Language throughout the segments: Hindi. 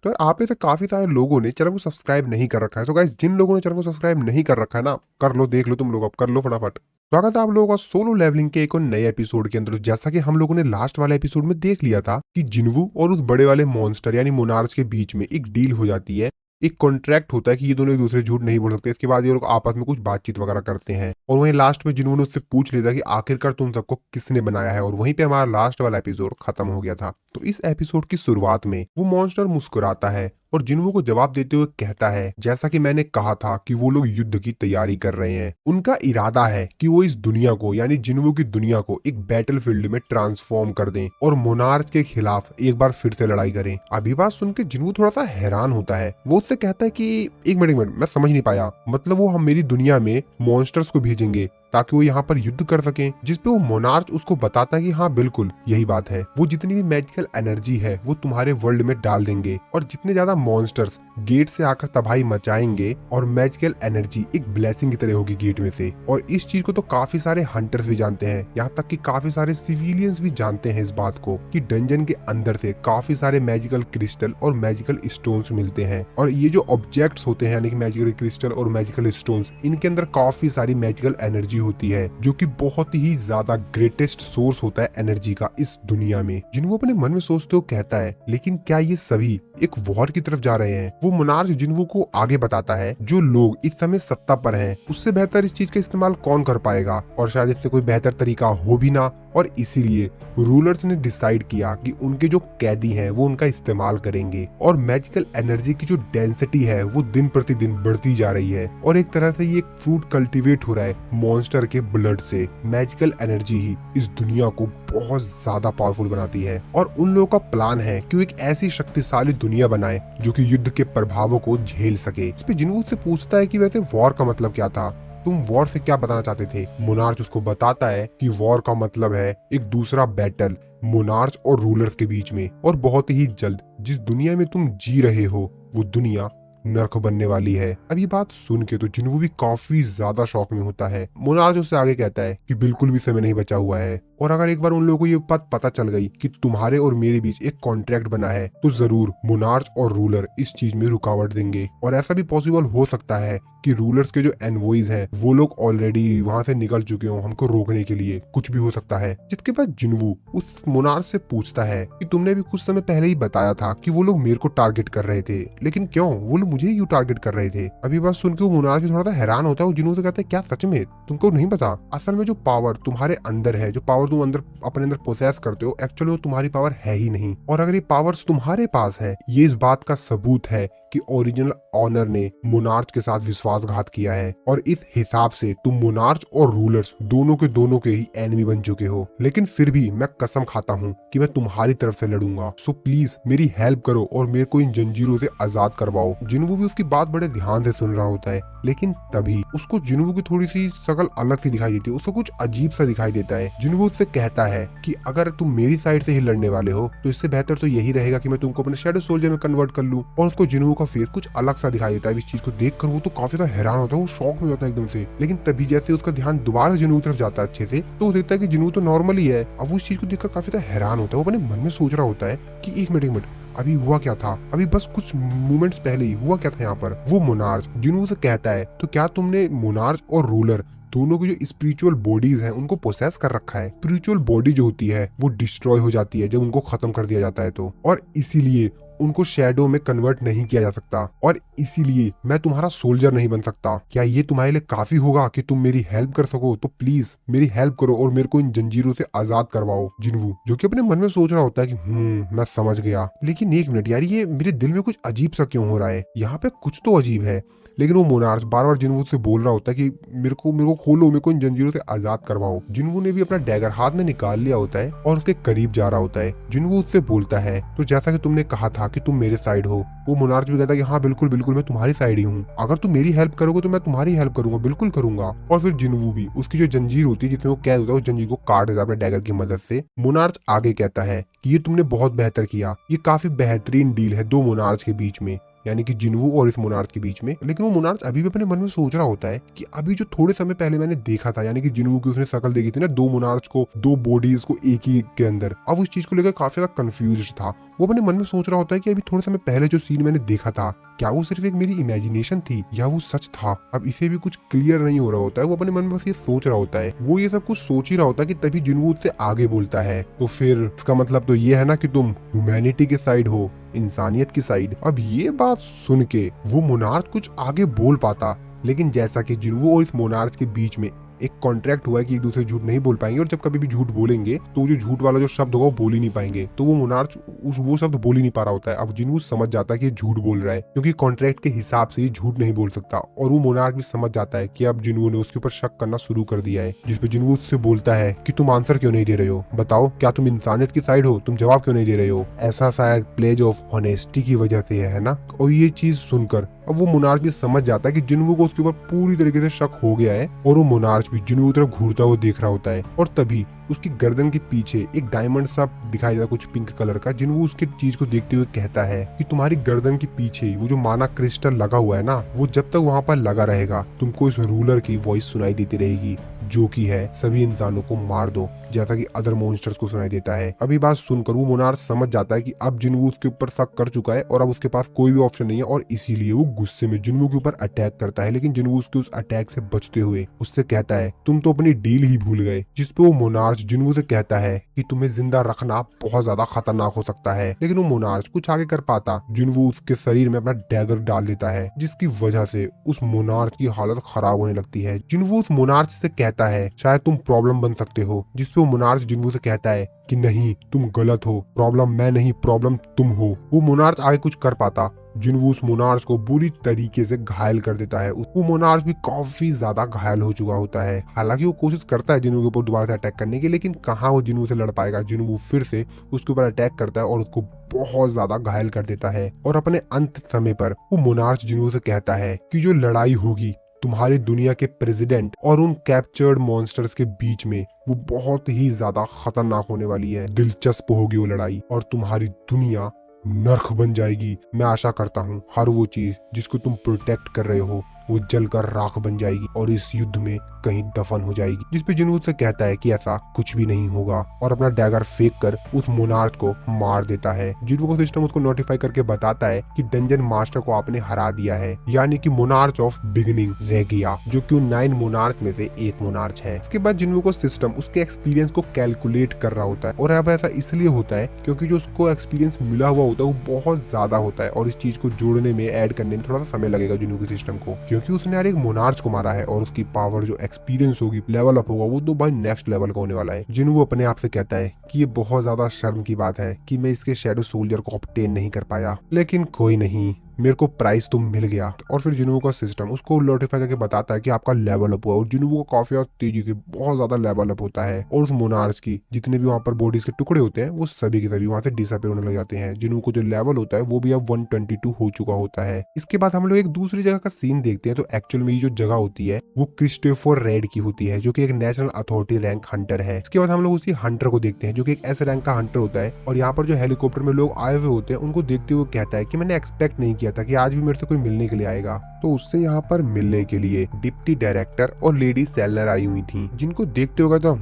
तो यार आप में से काफी सारे लोगों ने चैनल को सब्सक्राइब नहीं कर रखा है। तो गाइस जिन लोगों ने चैनल को सब्सक्राइब नहीं कर रखा है ना, कर लो, देख लो तुम लोग, अब कर लो फटाफट। स्वागत है आप लोगों का सोलो लेवलिंग के एक और नए एपिसोड के अंदर। तो जैसा कि हम लोगों ने लास्ट वाले एपिसोड में देख लिया था कि जिन्वू और उस बड़े वाले मॉन्स्टर यानी मोनार्च के बीच में एक डील हो जाती है। एक कॉन्ट्रैक्ट होता है कि ये दोनों एक दूसरे झूठ नहीं बोल सकते। इसके बाद ये लोग आपस में कुछ बातचीत वगैरह करते हैं और वहीं लास्ट में जिन्वू ने उससे पूछ लिया था कि आखिरकार तुम सबको किसने बनाया है, और वहीं पे हमारा लास्ट वाला एपिसोड खत्म हो गया था। तो इस एपिसोड की शुरुआत में वो मॉन्स्टर मुस्कुराता है और जिन्वू को जवाब देते हुए कहता है, जैसा कि मैंने कहा था कि वो लोग युद्ध की तैयारी कर रहे हैं। उनका इरादा है कि वो इस दुनिया को यानी जिन्वू की दुनिया को एक बैटलफील्ड में ट्रांसफॉर्म कर दें और मोनार्च के खिलाफ एक बार फिर से लड़ाई करें। अभी बात सुन के जिन्वू थोड़ा सा हैरान होता है। वो उससे कहता है कि एक मिनट मैं समझ नहीं पाया, मतलब वो हम मेरी दुनिया में मॉन्स्टर्स को भेजेंगे ताकि वो यहाँ पर युद्ध कर सकें? जिसपे वो मोनार्च उसको बताता है कि हाँ बिल्कुल यही बात है, वो जितनी भी मैजिकल एनर्जी है वो तुम्हारे वर्ल्ड में डाल देंगे और जितने ज्यादा मॉन्स्टर्स गेट से आकर तबाही मचाएंगे और मैजिकल एनर्जी एक ब्लेसिंग की तरह होगी गेट में से। और इस चीज को तो काफी सारे हंटर्स भी जानते हैं, यहाँ तक कि काफी सारे सिविलियंस भी जानते हैं इस बात को कि डंजन के अंदर से काफी सारे मैजिकल क्रिस्टल और मैजिकल स्टोन्स मिलते हैं। और ये जो ऑब्जेक्ट्स होते हैं यानी कि मैजिकल क्रिस्टल और मैजिकल स्टोन्स, इनके अंदर काफी सारी मैजिकल एनर्जी होती है जो कि बहुत ही ज्यादा ग्रेटेस्ट सोर्स होता है एनर्जी का इस दुनिया में। जिन्हों अपने मन में सोचते हो कहता है, लेकिन क्या ये सभी एक वॉर की तरफ जा रहे हैं? वो मोनार्च जिन्वू को आगे बताता है, जो लोग इस समय सत्ता पर हैं उससे बेहतर इस चीज का इस्तेमाल कौन कर पाएगा, और शायद इससे कोई बेहतर तरीका हो भी ना। और इसीलिए रूलर्स ने डिसाइड किया कि उनके जो कैदी हैं वो उनका इस्तेमाल करेंगे और मैजिकल एनर्जी की जो डेंसिटी है वो दिन प्रतिदिन बढ़ती जा रही है। और एक तरह से ये एक फ्रूट कल्टीवेट हो रहा है मॉन्स्टर के ब्लड से। मैजिकल एनर्जी ही इस दुनिया को बहुत ज्यादा पावरफुल बनाती है और उन लोगों का प्लान है कि वो एक ऐसी शक्तिशाली दुनिया बनाए जो कि युद्ध के प्रभावों को झेल सके। इस पे जिन्वू से पूछता है कि वैसे वॉर का मतलब क्या था, तुम वॉर से क्या बताना चाहते थे? मोनार्च उसको बताता है कि वॉर का मतलब है एक दूसरा बैटल मोनार्च और रूलर्स के बीच में, और बहुत ही जल्द जिस दुनिया में तुम जी रहे हो वो दुनिया नर्क बनने वाली है। अब ये बात सुन के तो जिन्वू भी काफी ज्यादा शॉक में होता है। मोनार्च उससे आगे कहता है कि बिल्कुल भी समय नहीं बचा हुआ है, और अगर एक बार उन लोगों को ये बात पता चल गई कि तुम्हारे और मेरे बीच एक कॉन्ट्रैक्ट बना है तो जरूर मोनार्च और रूलर इस चीज में रुकावट देंगे। और ऐसा भी पॉसिबल हो सकता है कि रूलर्स के जो एनवॉइज हैं वो लोग ऑलरेडी वहां से निकल चुके हो हमको रोकने के लिए, कुछ भी हो सकता है। जिसके बाद जिन्वू उस मोनार्च से पूछता है कि तुमने भी कुछ समय पहले ही बताया था कि वो लोग मेरे को टारगेट कर रहे थे, लेकिन क्यों? वो लोग मुझे क्यों टारगेट कर रहे थे? अभी बात सुन के वो मोनार्च थोड़ा सा हैरान होता है। वो जिन्वू से कहता है, क्या सच में तुमको नहीं पता? असल में जो पावर तुम्हारे अंदर है, जो पावर तुम अंदर अपने अंदर प्रोसेस करते हो, एक्चुअली वो तुम्हारी पावर है ही नहीं। और अगर ये पावर्स तुम्हारे पास है, ये इस बात का सबूत है कि ओरिजिनल ऑनर ने मोनार्च के साथ विश्वासघात किया है, और इस हिसाब से तुम मोनार्च और रूलर्स दोनों के ही एनिमी बन चुके हो। लेकिन फिर भी मैं कसम खाता हूँ कि मैं तुम्हारी तरफ से लड़ूंगा, सो प्लीज मेरी हेल्प करो और मेरे को इन जंजीरों से आजाद करवाओ। जिन्वू भी उसकी बात बड़े ध्यान से सुन रहा होता है, लेकिन तभी उसको जिन्वू की थोड़ी सी शकल अलग सी दिखाई देती है, उसको कुछ अजीब सा दिखाई देता है। जिन्वू उससे कहता है कि अगर तुम मेरी साइड से ही लड़ने वाले हो तो इससे बेहतर तो यही रहेगा कि मैं तुमको अपने शैडो सोल्जर में कन्वर्ट कर लूं। और उसको जिन्वू का फेस कुछ अलग सा दिखाई देता है। इस चीज को देखकर वो तो काफी ज्यादा हैरान होता है, वो शॉक में होता है एकदम से। लेकिन तभी जैसे उसका ध्यान दोबारा जिन्वू की तरफ जाता है अच्छे से, तो वो देखता है कि जिन्वू तो नॉर्मल ही है। अब वो इस चीज को देखकर काफी ज्यादा हैरान होता है। वो अपने मन में सोच रहा होता है कि एक मिनट अभी हुआ क्या था? अभी बस कुछ मोमेंट्स पहले ही हुआ क्या था यहाँ पर? वो मोनार्च जिन्वू से कहता है, तो क्या तुमने मोनार्च और रूलर दोनों की जो स्पिरिचुअल बॉडीज हैं उनको पोसेस कर रखा है? स्पिरिचुअल बॉडी जो होती है वो डिस्ट्रॉय हो जाती है जब उनको खत्म कर दिया जाता है तो, और इसीलिए उनको शैडो में कन्वर्ट नहीं किया जा सकता, और इसीलिए मैं तुम्हारा सोल्जर नहीं बन सकता। क्या ये तुम्हारे लिए काफी होगा कि तुम मेरी हेल्प कर सको? तो प्लीज मेरी हेल्प करो और मेरे को इन जंजीरों से आजाद करवाओ। जिन्वू जो कि अपने मन में सोच रहा होता है कि मैं समझ गया, लेकिन एक मिनट यार, ये मेरे दिल में कुछ अजीब सा क्यों हो रहा है? यहाँ पे कुछ तो अजीब है। लेकिन वो मोनार्च बार बार जिन्वू से बोल रहा होता है कि मेरे को खोलो, मेरे को इन जंजीरों से आजाद करवाओ। जिन्वू ने भी अपना डैगर हाथ में निकाल लिया होता है और उसके करीब जा रहा होता है। जिन्वू उससे बोलता है, तो जैसा कि तुमने कहा था कि तुम मेरे साइड हो। वो मोनार्च भी कहता है कि हाँ बिल्कुल बिल्कुल मैं तुम्हारी साइड ही हूँ, अगर तुम मेरी हेल्प करोगे तो मैं तुम्हारी हेल्प करूंगा, बिल्कुल करूंगा। और फिर जिन्वू भी उसकी जो जंजीर होती है जिसमें वो कैद होता है उस जंजीर को काट देता है अपने डैगर की मदद से। मोनार्च आगे कहता है कि ये तुमने बहुत बेहतर किया, ये काफी बेहतरीन डील है दो मोनार्च के बीच में। यानी कि जिन्वू और इस मोनार्च के बीच में। लेकिन वो मोनार्च अभी भी अपने मन में सोच रहा होता है कि अभी जो थोड़े समय पहले मैंने देखा था, यानी कि जिन्वू की उसने शक्ल देखी थी ना, दो मोनार्च को, दो बॉडीज को एक ही के अंदर, अब उस चीज को लेकर काफी ज्यादा कंफ्यूज था। वो अपने मन में सोच रहा होता है कि अभी थोड़े समय पहले जो सीन मैंने देखा था, क्या वो सिर्फ एक मेरी इमेजिनेशन थी या वो सच था। अब इसे भी कुछ क्लियर नहीं हो रहा होता है। वो अपने मन में बस ये सोच रहा होता है, वो ये सब कुछ सोच ही रहा होता है कि तभी जिन्वू उससे आगे बोलता है, तो फिर इसका मतलब तो ये है ना कि तुम ह्यूमैनिटी के साइड हो, इंसानियत की साइड। अब ये बात सुन के वो मोनार्च कुछ आगे बोल पाता, लेकिन जैसा कि जिन्वू और इस मोनार्च के बीच में एक कॉन्ट्रैक्ट हुआ है कि एक दूसरे झूठ नहीं बोल पाएंगे, और जब कभी भी झूठ बोलेंगे तो जो झूठ वाला जो शब्द होगा वो बोल ही नहीं पाएंगे, तो वो मोनार्च वो शब्द बोल ही नहीं पा रहा होता है। अब जिन्वू समझ जाता है कि ये झूठ बोल रहा है, क्योंकि कॉन्ट्रैक्ट के हिसाब से ये झूठ नहीं बोल सकता, और वो मोनार्च भी समझ जाता है कि अब जिन्वू ने उसके ऊपर शक करना शुरू कर दिया है। जिसपे जिन्वू उससे बोलता है कि तुम आंसर क्यों नहीं दे रहे हो, बताओ क्या तुम इंसानियत की साइड हो, तुम जवाब क्यों नहीं दे रहे हो। ऐसा शायद प्लेज ऑफ ऑनेस्टी की वजह से है ना। और ये चीज सुनकर अब वो मोनार्च भी समझ जाता है कि जिन्वू को उसके ऊपर पूरी तरीके से शक हो गया है, और वो मोनार्च भी जिन्वू की तरफ घूरता हुआ देख रहा होता है। और तभी उसकी गर्दन के पीछे एक डायमंड सा दिखाई देता है, कुछ पिंक कलर का। जिन्वू उसके चीज को देखते हुए कहता है कि तुम्हारी गर्दन के पीछे वो जो माना क्रिस्टल लगा हुआ है ना, वो जब तक वहां पर लगा रहेगा तुमको इस रूलर की वॉइस सुनाई देती रहेगी, जो कि है सभी इंसानों को मार दो, जैसा कि अदर मॉन्स्टर्स को सुनाई देता है। अभी बात सुनकर वो मोनार्च समझ जाता है कि अब जिन्वू उसके ऊपर शक कर चुका है और अब उसके पास कोई भी ऑप्शन नहीं है, और इसीलिए वो गुस्से में जिन्वू के ऊपर अटैक करता है। लेकिन जिन्वू उसके उस अटैक से बचते हुए उससे कहता है तुम तो अपनी डील ही भूल गए। जिसपे वो मोनार्च जिन्वू से कहता है कि तुम्हें जिंदा रखना बहुत ज्यादा खतरनाक हो सकता है। लेकिन वो मोनार्च कुछ आगे कर पाता, जिन्वू उसके शरीर में अपना डैगर डाल देता है, जिसकी वजह से उस मोनार्च की हालत खराब होने लगती है। जिन्वू उस मोनार्च से कहता है शायद तुम प्रॉब्लम बन सकते हो, जिसपे वो मोनार्च जिन्वू से कहता है कि नहीं, तुम गलत हो, प्रॉब्लम मैं नहीं, प्रॉब्लम तुम हो। वो मोनार्च आगे कुछ कर पाता, जिन्वू उस मोनार्च को बुरी तरीके से घायल कर देता है। वो मोनार्च भी काफी ज्यादा घायल हो चुका होता है। हालांकि वो कोशिश करता है जिन्वू के ऊपर दोबारा से अटैक करने की, लेकिन कहाँ वो जिन्वू से लड़ पाएगा। जिन्वू फिर से उसके ऊपर अटैक करता है और उसको बहुत ज्यादा घायल कर देता है। और अपने अंत समय पर वो मोनार्च जिन्वू से कहता है कि जो लड़ाई होगी तुम्हारी दुनिया के प्रेसिडेंट और उन कैप्चर्ड मॉन्स्टर्स के बीच में, वो बहुत ही ज्यादा खतरनाक होने वाली है। दिलचस्प होगी वो लड़ाई और तुम्हारी दुनिया नर्क बन जाएगी। मैं आशा करता हूँ हर वो चीज जिसको तुम प्रोटेक्ट कर रहे हो वो जलकर राख बन जाएगी और इस युद्ध में कहीं दफन हो जाएगी। जिसपे जिन्वू से कहता है कि ऐसा कुछ भी नहीं होगा, और अपना डैगर फेंक कर उस मोनार्च को मार देता है। जिन्वू का सिस्टम उसको नोटिफाई करके बताता है कि डंजन मास्टर को आपने हरा दिया है, यानी कि मोनार्च ऑफ बिगिनिंग रह गया, जो कि 9 मोनार्च में से एक मोनार्च है। इसके बाद जिन्वू को सिस्टम उसके एक्सपीरियंस को कैलकुलेट कर रहा होता है, और अब ऐसा इसलिए होता है क्योंकि जो उसको एक्सपीरियंस मिला हुआ होता है वो बहुत ज्यादा होता है, और इस चीज को जोड़ने में, ऐड करने में थोड़ा सा समय लगेगा जिन्वू के सिस्टम को, क्योंकि उसने यार एक मोनार्च को मारा है, और उसकी पावर जो एक्सपीरियंस होगी, लेवल अप होगा, वो तो भाई नेक्स्ट लेवल का होने वाला है। जिन्वू अपने आप से कहता है कि ये बहुत ज्यादा शर्म की बात है कि मैं इसके शैडो सोल्जर को ऑब्टेन नहीं कर पाया, लेकिन कोई नहीं, मेरे को प्राइस तो मिल गया। और फिर जिन्वू का सिस्टम उसको नोटिफाई करके बताता है कि आपका लेवल अप हुआ, और जिन्वू का काफी तेजी से बहुत ज्यादा लेवल अप होता है, और उस मोनार्च की जितने भी वहाँ पर बॉडीज के टुकड़े होते हैं वो सभी के सभी वहाँ से डिसअपीयर होने लग जाते हैं। जिन्वू को जो लेवल होता है वो भी अब 122 हो चुका होता है। इसके बाद हम लोग एक दूसरी जगह का सीन देखते हैं, तो एक्चुअल में ये जो जगह होती है वो क्रिस्टोफर रेड की होती है, जो कि एक नेशनल अथॉरिटी रैंक हंटर है। इसके बाद हम लोग उसी हंटर को देखते हैं जो कि एक एस रैंक का हंटर होता है, और यहाँ पर जो हेलीकॉप्टर में लोग आए हुए होते हैं उनको देखते हुए कहता है कि मैंने एक्सपेक्ट नहीं किया था कि आज भी मेरे से कोई मिलने के लिए आएगा। तो उससे यहाँ पर मिलने के लिए डिप्टी डायरेक्टर और लेडी सेलनर आई हुई थी, जिनको देखते होगा तो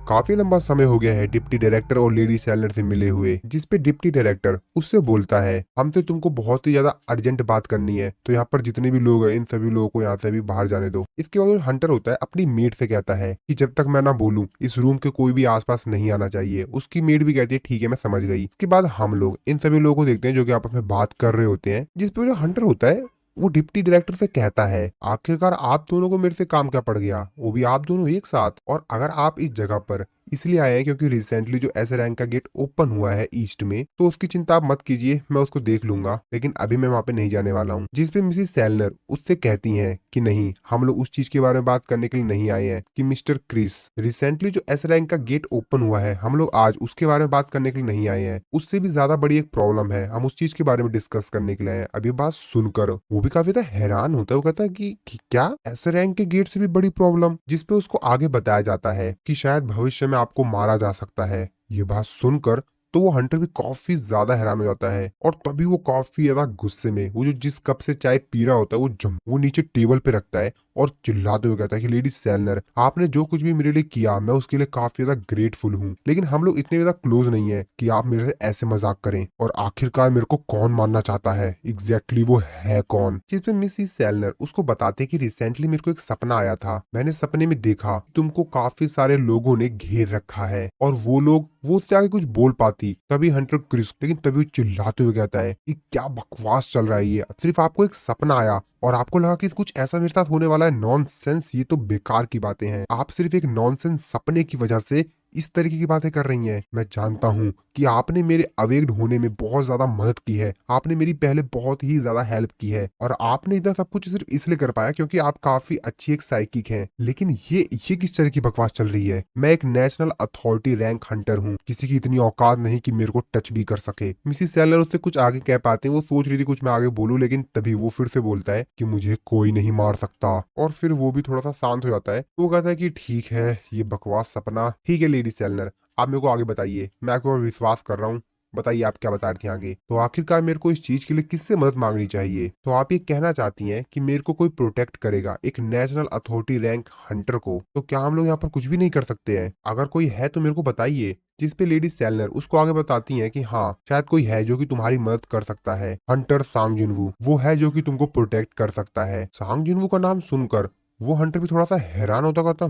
काफी लंबा समय हो गया है डिप्टी डायरेक्टर और लेडी सेलनर से मिले हुए। जिसपे डिप्टी डायरेक्टर उससे बोलता है हमसे तुमको बहुत ही ज्यादा अर्जेंट बात करनी है, तो यहाँ पर जितने भी लोग हैं इन सभी लोगों को यहाँ से भी बाहर जाने दो। इसके बाद हंटर होता है अपनी मेड से कहता है कि जब तक मैं ना बोलूं इस रूम के कोई भी आसपास नहीं आना चाहिए। उसकी मेड भी कहती है ठीक है मैं समझ गई। इसके बाद हम लोग इन सभी लोगों को देखते हैं जो कि आपस में बात कर रहे होते हैं, जिसपे जो हंटर होता है वो डिप्टी डायरेक्टर से कहता है आखिरकार आप दोनों को मेरे से काम क्या पड़ गया, वो भी आप दोनों एक साथ। और अगर आप इस जगह पर इसलिए आए हैं क्योंकि रिसेंटली जो एस रैंक का गेट ओपन हुआ है ईस्ट में, तो उसकी चिंता आप मत कीजिए, मैं उसको देख लूंगा, लेकिन अभी मैं वहां पे नहीं जाने वाला हूँ। जिसपे मिसिस सेलनर उससे कहती हैं कि नहीं, हम लोग उस चीज के बारे में बात करने के लिए नहीं आए हैं कि मिस्टर क्रिस, रिसेंटली जो एस रैंक का गेट ओपन हुआ है, हम लोग आज उसके बारे में बात करने के लिए नहीं आए हैं, उससे भी ज्यादा बड़ी एक प्रॉब्लम है, हम उस चीज के बारे में डिस्कस करने के लिए आए हैं। अभी बात सुनकर वो भी काफी ज्यादा हैरान होता है, वो कहता है कि क्या एस रैंक के गेट से भी बड़ी प्रॉब्लम। जिसपे उसको आगे बताया जाता है कि शायद भविष्य में आपको मारा जा सकता है। ये बात सुनकर तो वो हंटर भी काफी ज्यादा हैरान हो जाता है और तभी वो काफी ज्यादा गुस्से में वो जो जिस कप से चाय पी रहा होता है वो नीचे टेबल पे रखता है और चिल्लाते हुए कहता है कि लेडी सेलनर, आपने जो कुछ भी मेरे लिए किया मैं उसके लिए काफी ज्यादा ग्रेटफुल हूँ, लेकिन हम लोग इतने ज्यादा क्लोज नहीं है कि आप मेरे से ऐसे मजाक करें। और आखिरकार मेरे को कौन मानना चाहता है, एग्जैक्टली वो है कौन? जिसमें मिसिस सेलनर उसको बताते कि रिसेंटली मेरे को एक सपना आया था, मैंने सपने में देखा तुमको काफी सारे लोगों ने घेर रखा है और वो उससे आगे कुछ बोल पाती। तभी हंटर क्रिस लेकिन तभी वो चिल्लाते हुए कहता है कि क्या बकवास चल रहा है, ये सिर्फ आपको एक सपना आया और आपको लगा कि कुछ ऐसा मेरे साथ होने वाला है। नॉनसेंस, ये तो बेकार की बातें हैं। आप सिर्फ एक नॉनसेंस सपने की वजह से इस तरीके की बातें कर रही हैं। मैं जानता हूँ कि आपने मेरे अवेक्ड होने में बहुत ज्यादा मदद की है, आपने मेरी पहले बहुत ही ज्यादा हेल्प की है और आपने इतना सब कुछ सिर्फ इसलिए कर पाया क्योंकि आप काफी अच्छी एक साइकिक हैं। लेकिन ये किस तरह की बकवास चल रही है? मैं एक नेशनल अथॉरिटी रैंक हंटर हूँ, किसी की इतनी औकात नहीं कि मेरे को टच भी कर सके। मिसिस सेलर उससे कुछ आगे कह पाते हैं, वो सोच रही थी कुछ मैं आगे बोलूं, लेकिन तभी वो फिर से बोलता है कि मुझे कोई नहीं मार सकता। और फिर वो भी थोड़ा सा शांत हो जाता है। वो कहता है कि ठीक है, ये बकवास सपना ठीक है लेडी सेलनर, आप मेरे को आगे बताइए, मैं आपके ऊपर विश्वास कर रहा हूँ, बताइए आप क्या बता रही थी आगे। तो आखिरकार मेरे को इस चीज के लिए किससे मदद मांगनी चाहिए? तो आप ये कहना चाहती हैं कि मेरे को कोई प्रोटेक्ट करेगा, एक नेशनल अथॉरिटी रैंक हंटर को? तो क्या हम लोग यहाँ पर कुछ भी नहीं कर सकते हैं? अगर कोई है तो मेरे को बताइए। जिस पे लेडी सेलनर उसको आगे बताती हैं कि हाँ, शायद कोई है जो कि तुम्हारी मदद कर सकता है। हंटर सांग जिनवू वो है जो कि तुमको प्रोटेक्ट कर सकता है। सांग जिनवू का नाम सुनकर वो हंटर भी थोड़ा सा हैरान होता कहता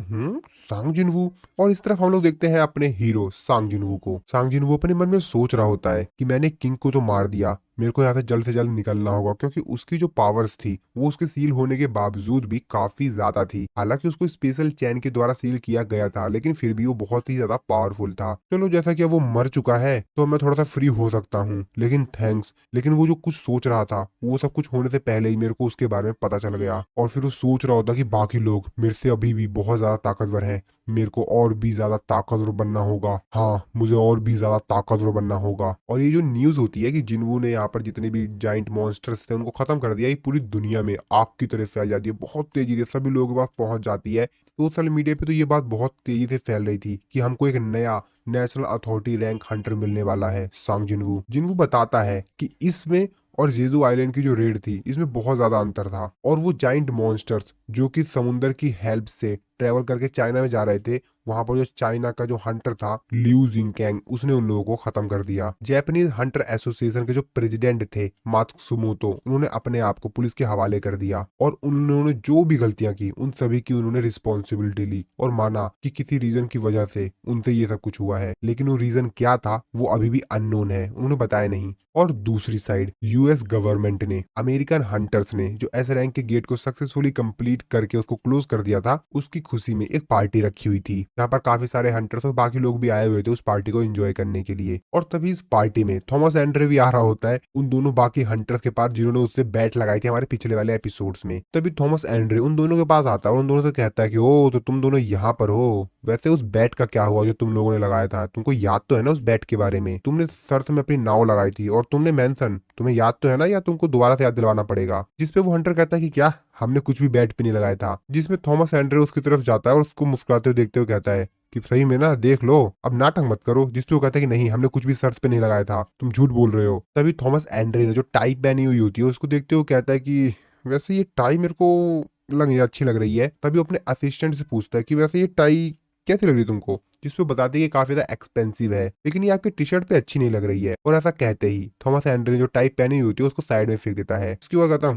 सांग जिनवू। और इस तरफ हम लोग देखते हैं अपने हीरो सांग जिनवू को। सांग जिनवू अपने मन में सोच रहा होता है कि मैंने किंग को तो मार दिया, मेरे को यहाँ से जल्द निकलना होगा, क्योंकि उसकी जो पावर्स थी वो उसके सील होने के बावजूद भी काफी ज्यादा थी। हालांकि उसको स्पेशल चैन के द्वारा सील किया गया था, लेकिन फिर भी वो बहुत ही ज्यादा पावरफुल था। चलो, जैसा कि अब वो मर चुका है तो मैं थोड़ा सा फ्री हो सकता हूँ, लेकिन थैंक्स। लेकिन वो जो कुछ सोच रहा था वो सब कुछ होने से पहले ही मेरे को उसके बारे में पता चल गया। और फिर वो सोच रहा होता कि बाकी लोग मेरे से अभी भी बहुत ज्यादा ताकतवर हैं, मेरे को और भी ज्यादा ताकतवर बनना होगा। हाँ, मुझे और भी ज्यादा ताकतवर बनना होगा। और ये जो न्यूज होती है कि जिन्हों ने यहाँ पर जितने भी जाइंट मॉन्स्टर्स थे उनको खत्म कर दिया, ये पूरी दुनिया में आग की तरह फैल जाती है, बहुत तेजी से सभी लोगों के पास पहुंच जाती है। सोशल मीडिया पे तो ये बात बहुत तेजी से फैल रही थी कि हमको एक नया नेशनल अथॉरिटी रैंक हंटर मिलने वाला है, सांग जिनवू। जिनवू बताता है कि इसमें और जेजू आइलैंड की जो रेड थी इसमें बहुत ज्यादा अंतर था, और वो जाइंट मॉन्स्टर्स जो कि समुंदर की हेल्प से ट्रेवल करके चाइना में जा रहे थे, वहां पर जो चाइना का जो हंटर था लिू जिंगकैंग, उसने उन लोगों को खत्म कर दिया। जापानीज हंटर एसोसिएशन के जो प्रेसिडेंट थे मात्सुमोतो, उन्होंने अपने आप को पुलिस के हवाले कर दिया और उन्होंने जो भी गलतियां की उन सभी की उन्होंने रिस्पॉन्सिबिलिटी ली और माना कि किसी रीजन की वजह से उनसे ये सब कुछ हुआ है, लेकिन वो रीजन क्या था वो अभी भी अननोन है, उन्होंने बताया नहीं। और दूसरी साइड यूएस गवर्नमेंट ने अमेरिकन हंटर्स ने जो एस रैंक के गेट को सक्सेसफुली कंप्लीट करके उसको क्लोज कर दिया था, उसकी खुशी में एक पार्टी रखी हुई थी जहाँ पर काफी सारे हंटर्स और बाकी लोग भी आए हुए थे उस पार्टी को एंजॉय करने के लिए। और तभी इस पार्टी में थॉमस एंड्रे भी आ रहा होता है उन दोनों बाकी हंटर्स के पास जिन्होंने उससे बैट लगाई थी हमारे पिछले वाले एपिसोड्स में। तभी थॉमस एंड्रे उन दोनों के पास आता है और उन दोनों से कहता है कि ओ, तो तुम दोनों यहाँ पर हो, वैसे उस बैट का क्या हुआ जो तुम लोगों ने लगाया था? तुमको याद तो है ना उस बैट के बारे में? तुमने शर्त में अपनी नाव लगाई थी और तुमने मेंशन, तुम्हें याद तो है ना, या तुमको दोबारा से याद दिलवाना पड़ेगा? जिसपे वो हंटर कहता है कि क्या, हमने कुछ भी बैट पे नहीं लगाया था। जिसमें थॉमस एंड्रे उसकी तरफ जाता है और उसको मुस्कुराते हुए देखते हुए कहता है कि सही में ना, देख लो, अब नाटक मत करो। जिसपे वो कहता है कि नहीं, हमने कुछ भी शर्त पे नहीं लगाया था, तुम झूठ बोल रहे हो। तभी थॉमस एंड्रे ने जो टाई पहनी हुई होती है उसको देखते हुए कहता है कि वैसे ये टाई मेरे को अच्छी लग रही है। तभी अपने असिस्टेंट से पूछता है कि वैसे ये टाई कैसी लग रही है तुमको? जिसपे बताते हैं कि काफी ज्यादा एक्सपेंसिव है, लेकिन ये आपके टी शर्ट पे अच्छी नहीं लग रही है। और ऐसा कहते ही थॉमस एंड्रे ने जो टाई पहनी हुई होती है उसको साइड में फेंक देता है। उसके बाद कहता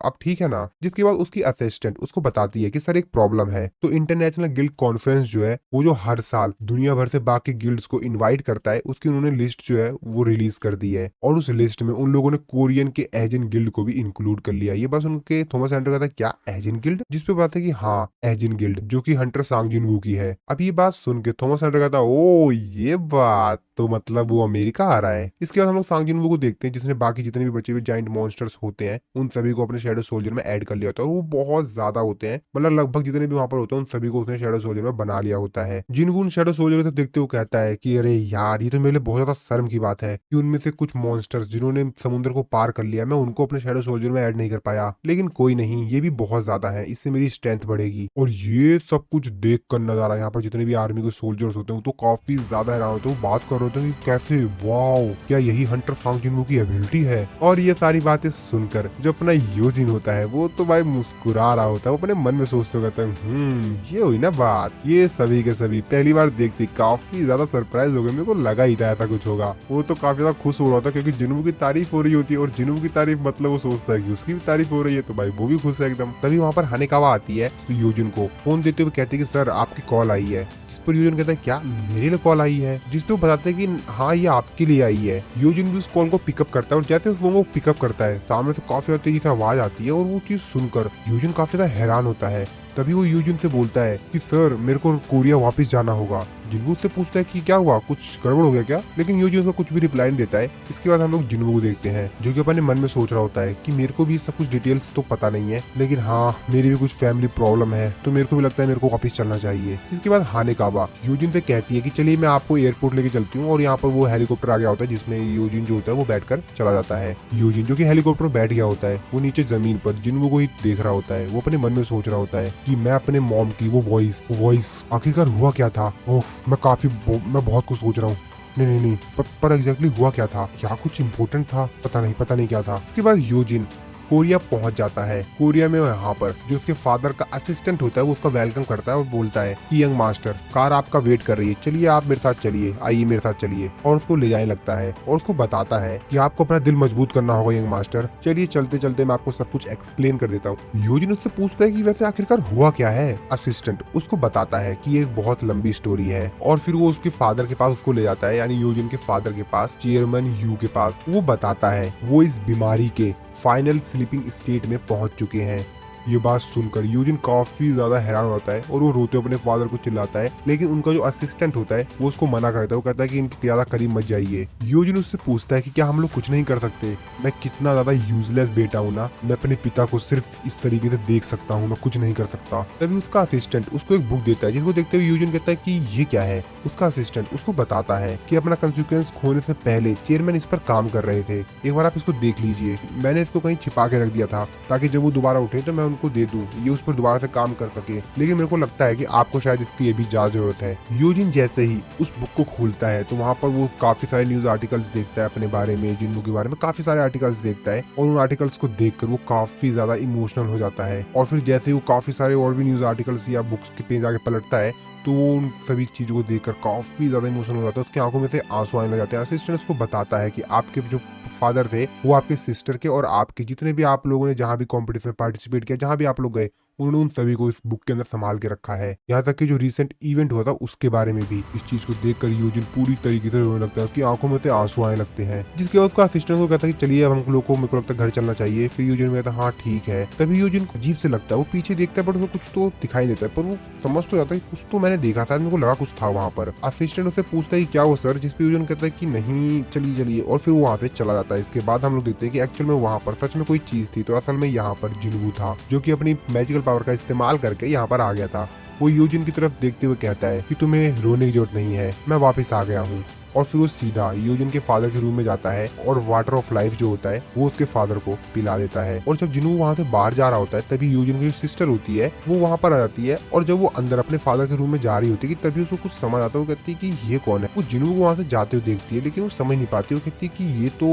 अब ठीक है ना। जिसके बाद उसकी असिस्टेंट उसको बताती है कि सर एक प्रॉब्लम है। तो इंटरनेशनल गिल्ड कॉन्फ्रेंस जो है वो जो हर साल दुनिया भर से बाकी गिल्ड्स को इन्वाइट करता है, उसकी उन्होंने लिस्ट जो है वो रिलीज कर दी है। और उस लिस्ट में उन लोगों ने कोरियन के एजिन गिल्ड को भी इंक्लूड कर लिया। ये बस उनके थॉमस एंड्रे कहता है क्या एजिन गिल्ड? जिसपे बात है कि हाँ, एजिन गिल्ड जो कि हंटर सांग जिनवू की है। अब ये बात सुन के थॉमस एंड्रे कहता है ओ, ये बात तो मतलब वो अमेरिका आ रहा है। इसके बाद हम लोग सांग जिनवू को देखते हैं जिसने बाकी जितने भी बचे हुए जाइंट मॉन्स्टर्स होते हैं उन सभी को अपने शैडो सोल्जर में ऐड कर लिया होता है। वो बहुत ज्यादा होते हैं, मतलब लगभग जितने भी वहां पर होते हैं उन सभी को उसने शैडो सोल्जर में बना लिया होता है। जिनवू उन शैडो सोल्जर को देखते हुए कहता है कि अरे यार, ये तो मेरे लिए बहुत ज्यादा शर्म की बात है कि उनमें से कुछ मॉन्स्टर्स जिन्होंने समुद्र को पार कर लिया, मैं उनको अपने शैडो सोल्जर में ऐड नहीं कर पाया। लेकिन कोई नहीं, ये भी बहुत ज्यादा है, इससे मेरी स्ट्रेंथ बढ़ेगी। और ये सब कुछ देख कर नजारा यहाँ पर जितने भी आर्मी के सोल्जर्स होते हैं वो तो काफी ज्यादा हैरान होते हैं, वो बात कर रहे होते हैं कि कैसे, वाओ क्या यही हंटर सांग जिन्हो की एबिलिटी है। और ये सारी बातें सुनकर जो अपना यूजिन होता है वो तो भाई मुस्कुरा रहा होता है, वो अपने मन में सोचते रहता है ये हुई ना बात। ये सभी के सभी पहली बार देखते काफी ज्यादा सरप्राइज हो गए, मेरे को लगा ही था ऐसा कुछ होगा। वो तो काफी ज्यादा खुश हो रहा था क्योंकि जिन्हो की तारीफ हो रही होती है, और जिन्हो की तारीफ मतलब वो सोचता है कि उसकी भी तारीफ हो रही है, तो भाई वो भी खुश है एकदम। तभी वहाँ पर हानेकावा आती है तो यूजिन को फोन देते हुए कहती है कि सर आपकी कॉल आई है। जिस पर यूजिन कहता है क्या मेरे लिए कॉल आई है, जिस पे वो बताते हैं कि हाँ ये आपके लिए आई है। यूजिन भी उस कॉल को पिकअप करता है और जैसे उस फोन को पिकअप करता है सामने से काफी ज्यादा तेजी से आवाज आती है, और वो चीज सुनकर यूजिन काफी ज्यादा हैरान होता है। तभी वो यूजिन से बोलता है कि सर मेरे को कोरिया वापस जाना होगा। जिन्हू उससे पूछता है कि क्या हुआ, कुछ गड़बड़ हो गया क्या, लेकिन यूजिन उसका कुछ भी रिप्लाई नहीं देता है। इसके बाद हम लोग जिन्हू को देखते हैं जो कि अपने मन में सोच रहा होता है कि मेरे को भी सब कुछ डिटेल्स तो पता नहीं है, लेकिन हाँ मेरी भी कुछ फैमिली प्रॉब्लम है, तो मेरे को भी लगता है मेरे को वापस चलना चाहिए। इसके बाद हानेकावा यूजिन से कहती है कि चलिए मैं आपको एयरपोर्ट लेके चलती हूँ, और यहाँ पर वो हेलीकॉप्टर आ गया होता है जिसमें यूजिन जो होता है वो बैठकर चला जाता है। यूजिन जो कि हेलीकॉप्टर बैठ गया होता है वो नीचे जमीन पर जिन्हू को ही देख रहा होता है। वो अपने मन में सोच रहा होता है कि मैं अपने मॉम की वो वॉइस आखिरकार हुआ क्या था। ओह मैं बहुत कुछ सोच रहा हूँ। नहीं पर एग्जैक्टली हुआ क्या था, क्या कुछ इम्पोर्टेंट था, पता नहीं क्या था। इसके बाद यूजिन कोरिया पहुंच जाता है। कोरिया में यहाँ पर जो उसके फादर का असिस्टेंट होता है वो उसका वेलकम करता है और बोलता है कि यंग मास्टर कार आपका वेट कर रही है, चलिए आप मेरे साथ चलिए, आइए मेरे साथ चलिए। और उसको ले जाने लगता है और उसको बताता है कि आपको अपना दिल मजबूत करना होगा यंग मास्टर, चलिए चलते चलते मैं आपको सब कुछ एक्सप्लेन कर देता हूँ। यूजिन उससे पूछता है कि वैसे आखिरकार हुआ क्या है। असिस्टेंट उसको बताता है कि ये बहुत लंबी स्टोरी है, और फिर वो उसके फादर के पास उसको ले जाता है, यानी यूजिन के फादर के पास, चेयरमैन यू के पास। वो बताता है वो इस बीमारी के फाइनल स्लीपिंग स्टेट में पहुंच चुके हैं। ये बात सुनकर यूजिन काफी ज्यादा हैरान होता है और वो रोते अपने फादर को चिल्लाता है, लेकिन उनका जो असिस्टेंट होता है वो उसको मना करता है। वो कहता है कि इनके ज्यादा करीब मत जाइए। यूजिन उससे पूछता है कि क्या हम लोग कुछ नहीं कर सकते, मैं कितना ज्यादा यूजलेस बेटा हूँ ना, मैं अपने पिता को सिर्फ इस तरीके से देख सकता हूँ, मैं कुछ नहीं कर सकता। तभी उसका असिस्टेंट उसको एक बुक देता है जिसको देखते हुए यूजिन कहता है कि ये क्या है। उसका असिस्टेंट उसको बताता है कि अपना कंसिक्वेंस खोने से पहले चेयरमैन इस पर काम कर रहे थे, एक बार आप इसको देख लीजिए। मैंने इसको कहीं छिपा के रख दिया था ताकि जब वो दोबारा उठे तो मैं उनको दे दूं, ये उस पर दोबारा से काम कर सके, लेकिन मेरे को लगता है कि आपको शायद इसकी ये भी ज्यादा जरूरत है। यूजिन जैसे ही उस बुक को खोलता है तो वहाँ पर वो काफी सारे न्यूज आर्टिकल्स देखता है अपने बारे में, जिन्हों के बारे में काफी सारे आर्टिकल्स देखता है, और उन आर्टिकल्स को देखकर वो काफी ज्यादा इमोशनल हो जाता है। और फिर जैसे ही वो काफी सारे और भी न्यूज आर्टिकल्स या बुक्स के पेज आगे पलटता है तो उन सभी चीजों को देखकर काफी ज्यादा इमोशनल हो जाता है, उसकी आंखों में से आंसू आने लग जाते हैं। असिस्टेंट उसको बताता है कि आपके जो फादर थे वो आपके सिस्टर के और आपके जितने भी आप लोगों ने जहाँ भी कॉम्पिटिशन में पार्टिसिपेट किया, जहाँ भी आप लोग गए, उन्होंने उन सभी को इस बुक के अंदर संभाल के रखा है। यहाँ तक कि जो रिसेंट इवेंट हुआ था उसके बारे में भी। इस चीज को देखकर यूजिन पूरी तरीके से रोने लगता है, उसकी आंखों में से आंसू आने लगते हैं, जिसके बाद उसका असिस्टेंट को कहता है कि चलिए अब हम लोग को, मेरे को लगता है घर चलना चाहिए। फिर यूजिन कहता है हाँ ठीक है। तभी यूजिन को अजीब से लगता है, वो पीछे देखता है बट उसको कुछ तो दिखाई देता है, पर वो समझ तो जाता है कुछ तो मैंने देखा था, मेरे को लगा कुछ था वहाँ पर। असिस्टेंट उससे पूछता है क्या वो सर, जिस पे यूजिन कहता है कि नहीं चलिए चलिए, और फिर वो वहाँ से चला जाता है। इसके बाद हम लोग देखते हैं कि एक्चुअल में वहाँ पर सच में कोई चीज थी, तो असल में यहाँ पर जिन्हू था जो कि अपनी मैजिकल पावर का इस्तेमाल करके यहाँ पर आ गया था। वो यूजिन की तरफ देखते हुए कहता है कि तुम्हें रोने की जरूरत नहीं है, मैं वापस आ गया हूँ। और फिर वो सीधा यूजिन के फादर के रूम में जाता है और वाटर ऑफ लाइफ जो होता है वो उसके फादर को पिला देता है। और जब जिन्हू वहाँ से बाहर जा रहा होता है तभी यूजिन की जो सिस्टर होती है वो वहाँ पर आ जाती है, और जब वो अंदर अपने फादर के रूम में जा रही होती है तभी उसको कुछ समझ आता है। वो कहती है कि ये कौन है। वो जिन्हू को वहाँ से जाते हुए देखती है लेकिन वो समझ नहीं पाती। वो कहती है कि ये तो,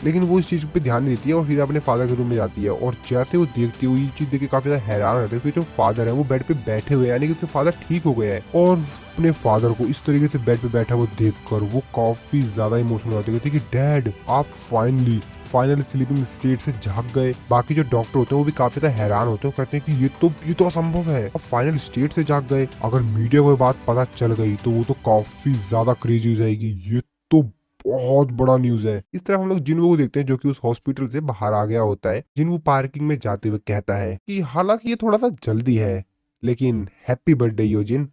लेकिन वो इस चीज पे ध्यान नहीं देती है और सीधा अपने फादर के रूम में जाती है। और जैसे वो देखती है वो ये चीज देख के काफी ज्यादा हैरान हो जाती है कि जो फादर है वो बेड पे बैठे हुए, यानी कि उसके फादर ठीक हो गए हैं। और अपने फादर को इस तरीके से बेड पे बैठा वो देखकर वो काफी ज्यादा इमोशनल होते हैं कि डैड आप फाइनल स्लीपिंग स्टेट से जाग गए। बाकी जो डॉक्टर होते हैं वो भी काफी ज्यादा हैरान होते हैं, कहते हैं कि ये तो असंभव है, आप फाइनल स्टेट से जाग गए। अगर मीडिया को ये बात पता चल गई तो वो तो काफी ज्यादा क्रेजी हो जाएगी, ये तो बहुत बड़ा न्यूज है। इस तरह हम लोग जिन्हू को देखते हैं जो कि उस हॉस्पिटल से बाहर आ गया होता है। जिन्हू पार्किंग में जाते हुए कहता है कि हालांकि ये थोड़ा सा जल्दी है, लेकिन हैप्पी बर्थडे यूजिन,